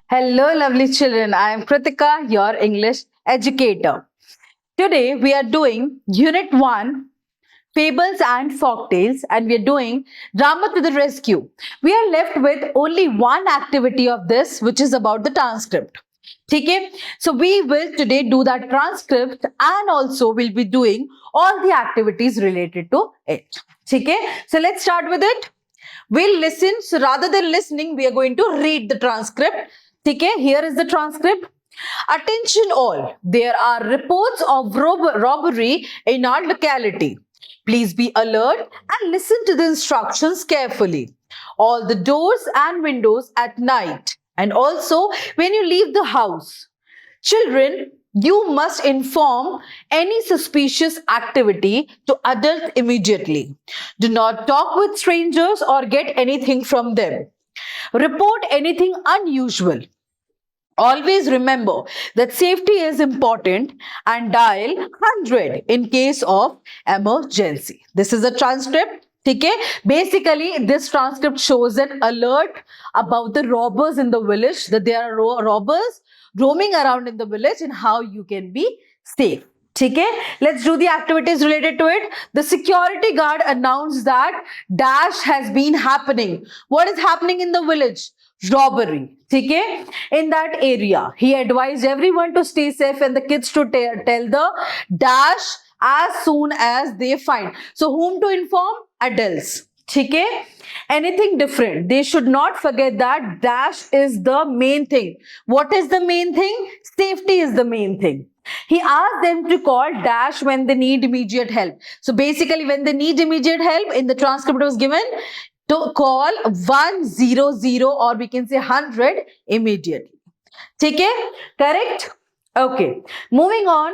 Hello, lovely children. I am Kritika, your English educator. Today we are doing Unit 1, Fables and Folktales, and we are doing Drama to the Rescue. We are left with only one activity of this, which is about the transcript. Okay, so we will today do that transcript and also we'll be doing all the activities related to it. Okay, so let's start with it. We'll listen. So rather than listening, we are going to read the transcript. Okay, here is the transcript. Attention all, there are reports of robbery in our locality. Please be alert and listen to the instructions carefully. All the doors and windows at night and also when you leave the house. Children, you must inform any suspicious activity to adults immediately. Do not talk with strangers or get anything from them. Report anything unusual. Always remember that safety is important and dial 100 in case of emergency. This is a transcript. Okay? Basically, this transcript shows an alert about the robbers in the village, that there are robbers roaming around in the village and how you can be safe. Okay, let's do the activities related to it. The security guard announced that dash has been happening. What is happening in the village? Robbery. Okay, in that area. He advised everyone to stay safe and the kids to tell the dash as soon as they find. So whom to inform? Adults. Okay, anything different, they should not forget that dash is the main thing. What is the main thing? Safety is the main thing. He asked them to call dash when they need immediate help. So basically when they need immediate help, in the transcript was given to call 100 or we can say 100 immediately. Okay, correct? Okay, moving on.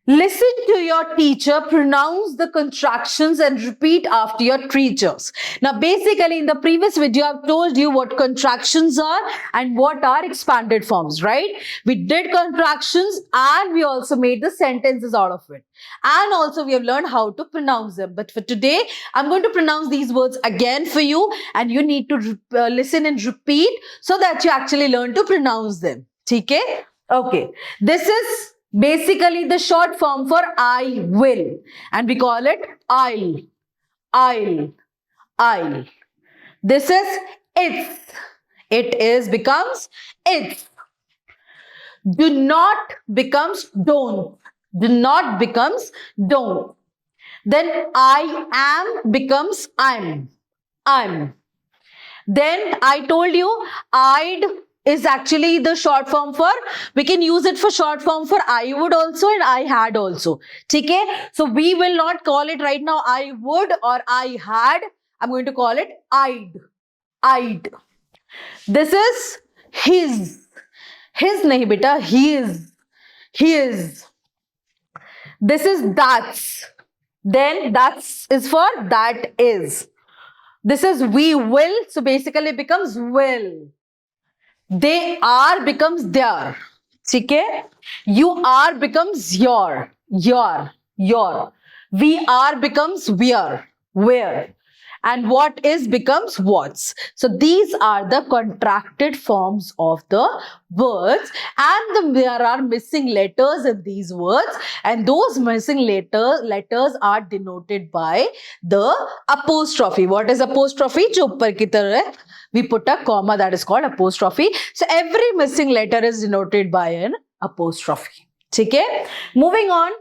Listen to your teacher, pronounce the contractions and repeat after your teachers. Now, basically, in the previous video, I've told you what contractions are and what are expanded forms, right? We did contractions and we also made the sentences out of it. And also, we have learned how to pronounce them. But for today, I'm going to pronounce these words again for you and you need to listen and repeat so that you actually learn to pronounce them. Okay? Okay. This is basically the short form for I will, and we call it I'll. This is it's. It is becomes it's. Do not becomes don't. Do not becomes don't. Then I am becomes I'm. Then I told you I'd is actually the short form for, we can use it for short form for I would also and I had also. Okay? So we will not call it right now I would or I had. I'm going to call it I'd. This is his. His nahi beta, his. This is that's. Then that's is for that is. This is we will. So basically it becomes will. They are becomes their. Okay? You are becomes your. We are becomes where. And what is becomes what's. So these are the contracted forms of the words, and there are missing letters in these words, and those missing letters are denoted by the apostrophe. What is apostrophe? जो ऊपर की तरह है, we put a comma, that is called apostrophe. So every missing letter is denoted by an apostrophe. Okay? Moving on.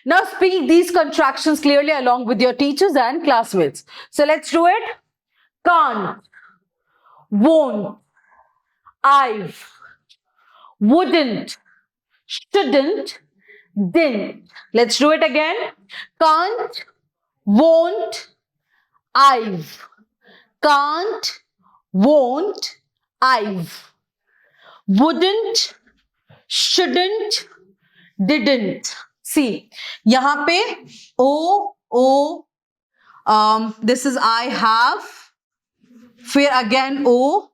Now speak these contractions clearly along with your teachers and classmates. So let's do it. Can't, won't, I've, wouldn't, shouldn't, didn't. Let's do it again. Can't, won't, I've. Can't, won't, I've. Wouldn't, shouldn't, didn't. See, यहाँ पे O, this is I have, फिर again O.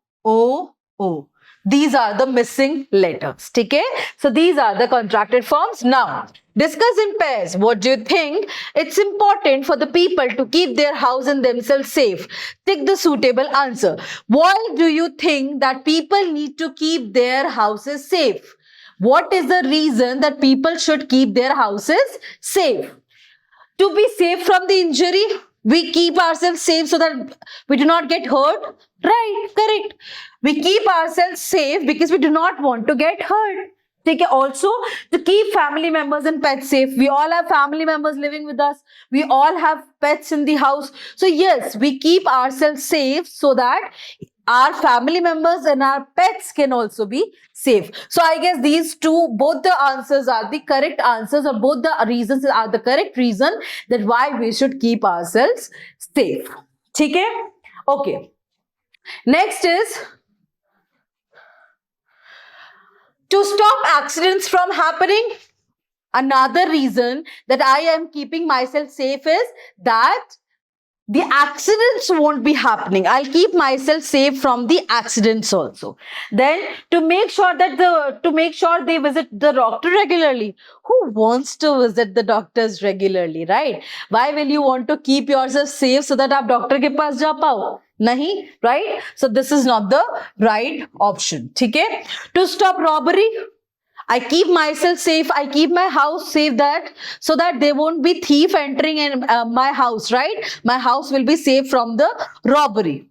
these are the missing letters. Okay? So these are the contracted forms. Now, discuss in pairs. What do you think? It's important for the people to keep their house and themselves safe. Tick the suitable answer. Why do you think that people need to keep their houses safe? What is the reason that people should keep their houses safe? To be safe from the injury, we keep ourselves safe so that we do not get hurt. Right, correct. We keep ourselves safe because we do not want to get hurt. Take also to keep family members and pets safe. We all have family members living with us. We all have pets in the house. So yes, we keep ourselves safe so that our family members and our pets can also be safe. So I guess these two, both the answers are the correct answers, or both the reasons are the correct reason that why we should keep ourselves safe. Okay? Okay. Next is to stop accidents from happening. Another reason that I am keeping myself safe is that the accidents won't be happening. I'll keep myself safe from the accidents also. Then to make sure they visit the doctor regularly. Who wants to visit the doctors regularly, right? Why will you want to keep yourself safe so that आप doctor के पास जा पाओ? नहीं, right? So this is not the right option. ठीक है? To stop robbery, I keep myself safe. I keep my house safe so that there won't be thief entering in my house, right? My house will be safe from the robbery.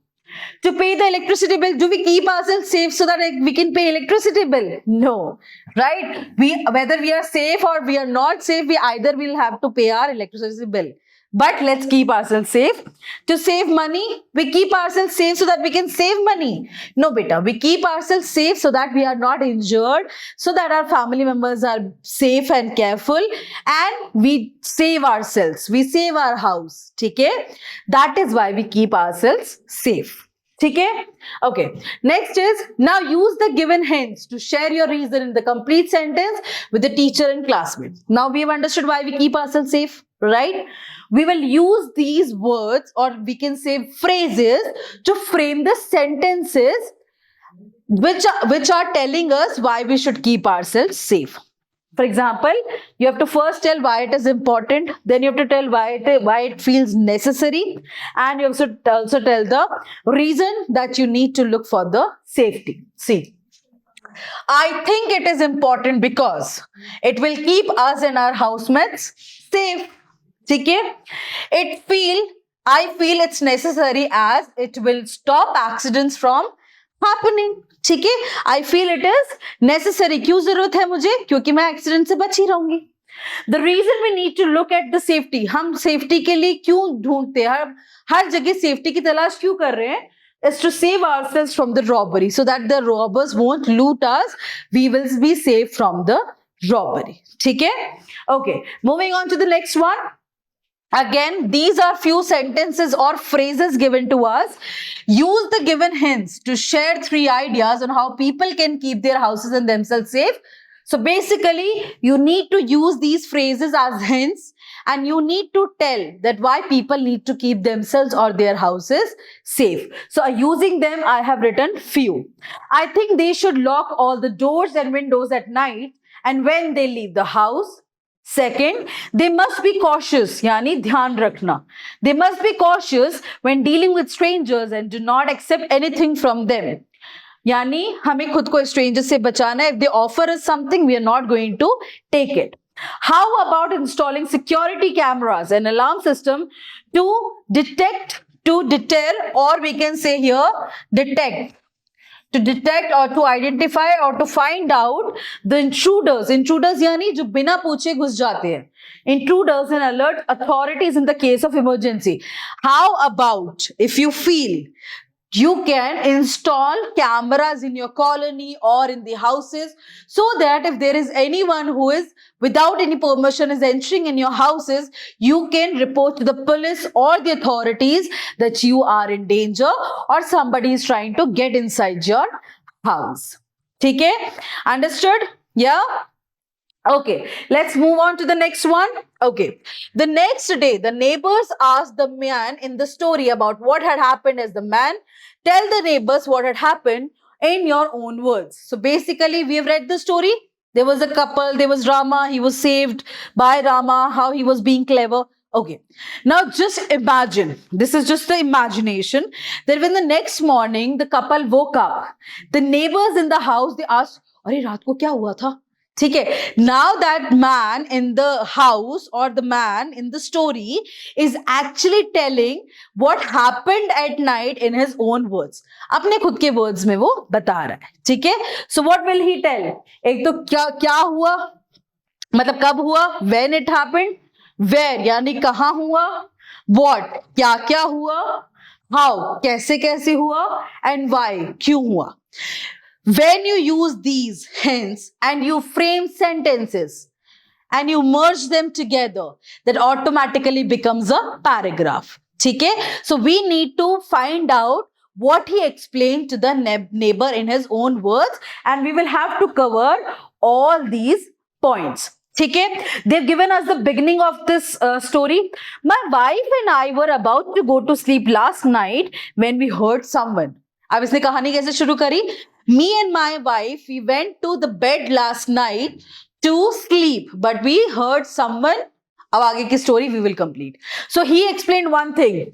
To pay the electricity bill, do we keep ourselves safe so that we can pay electricity bill? No, right? Whether we are safe or we are not safe, we either will have to pay our electricity bill. But let's keep ourselves safe. To save money, we keep ourselves safe so that we can save money. No, beta, we keep ourselves safe so that we are not injured, so that our family members are safe and careful, and we save ourselves. We save our house. Okay? That is why we keep ourselves safe. Okay? Okay. Next is, now use the given hints to share your reason in the complete sentence with the teacher and classmates. Now we have understood why we keep ourselves safe, right? We will use these words, or we can say phrases, to frame the sentences which are telling us why we should keep ourselves safe. For example, you have to first tell why it is important, then you have to tell why it feels necessary, and you have to also tell the reason that you need to look for the safety. See, I think it is important because it will keep us and our housemates safe. Okay? I feel it's necessary as it will stop accidents from happening. ठीक है? I feel it is necessary. क्यों जरूरत है मुझे? क्योंकि मैं accident से बची रहूंगी. The reason we need to look at the safety. हम सेफ्टी के लिए क्यों ढूंढते हैं? हर जगह सेफ्टी की तलाश क्यों कर रहे हैं? Is to save ourselves from the robbery, so that the robbers won't loot us. We will be safe from the robbery. ठीक है? Okay. Moving on to the next one. Again, these are few sentences or phrases given to us. Use the given hints to share 3 ideas on how people can keep their houses and themselves safe. So basically, you need to use these phrases as hints, and you need to tell that why people need to keep themselves or their houses safe. So using them, I have written few. I think they should lock all the doors and windows at night and when they leave the house. Second, they must be cautious, यानी ध्यान रखना. They must be cautious when dealing with strangers and do not accept anything from them. यानी हमें खुद को strangers से बचाना है. If they offer us something, we are not going to take it. How about installing security cameras and alarm system to deter, or we can say here, detect. To detect or to identify or to find out the intruders. Intruders यानी जो बिना पूछे घुस जाते हैं. Intruders and alert authorities in the case of emergency. How about if you feel you can install cameras in your colony or in the houses, so that if there is anyone who is without any permission is entering in your houses, you can report to the police or the authorities that you are in danger or somebody is trying to get inside your house. Okay? Understood? Yeah? Okay, let's move on to the next one. Okay, the next day, the neighbors asked the man in the story about what had happened. As the man tell the neighbors what had happened, in your own words. So basically, we have read the story. There was a couple, there was Rama, he was saved by Rama, how he was being clever. Okay, now just imagine, this is just the imagination, that when the next morning the couple woke up, the neighbors in the house, they asked, अरे रात को क्या हुआ था? ठीक है, now that man in the house or the man in the story is actually telling what happened at night in his own words. अपने खुद के words में वो बता रहा है. ठीक है, so what will he tell? एक तो क्या क्या हुआ, मतलब कब हुआ, when it happened, where यानी कहाँ हुआ, what क्या क्या हुआ, how कैसे कैसे हुआ, and why क्यों हुआ. When you use these hints and you frame sentences and you merge them together, that automatically becomes a paragraph. Okay? So we need to find out what he explained to the neighbor in his own words, and we will have to cover all these points. Okay? They've given us the beginning of this story. My wife and I were about to go to sleep last night when we heard someone. अब इसने कहानी कैसे शुरू करी? Me and my wife, we went to the bed last night to sleep, but we heard someone. अब आगे की story we will complete. So he explained one thing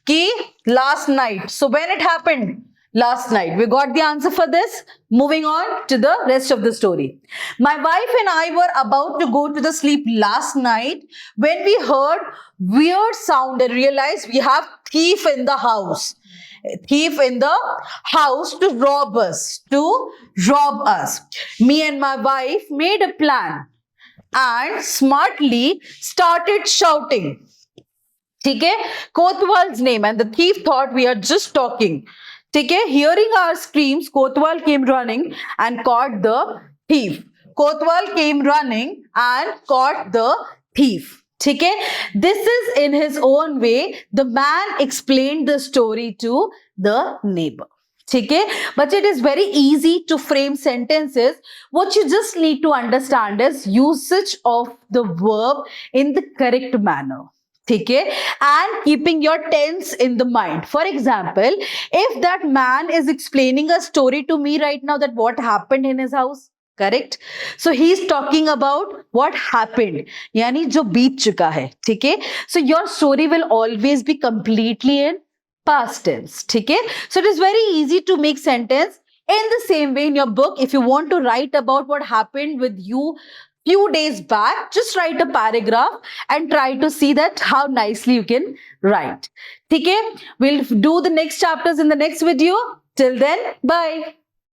कि last night. So when it happened? Last night. We got the answer for this. Moving on to the rest of the story. My wife and I were about to go to the sleep last night when we heard weird sound and realized we have thief in the house. Thief in the house to rob us. Me and my wife made a plan and smartly started shouting. ठीक है, Kotwal's name, and the thief thought we are just talking. ठीक है, hearing our screams, Kotwal came running and caught the thief. Kotwal came running and caught the thief. ठीक है, this is in his own way the man explained the story to the neighbor. ठीक है, but it is very easy to frame sentences. What you just need to understand is usage of the verb in the correct manner. ठीक है, and keeping your tense in the mind. For example, if that man is explaining a story to me right now, that what happened in his house, correct? So he is talking about what happened, यानी जो बीत चुका है. ठीक है, so your story will always be completely in past tense. ठीक है, so it is very easy to make sentence. In the same way, in your book, if you want to write about what happened with you few days back, just write a paragraph and try to see that how nicely you can write. ठीक है, we'll do the next chapters in the next video. Till then, bye.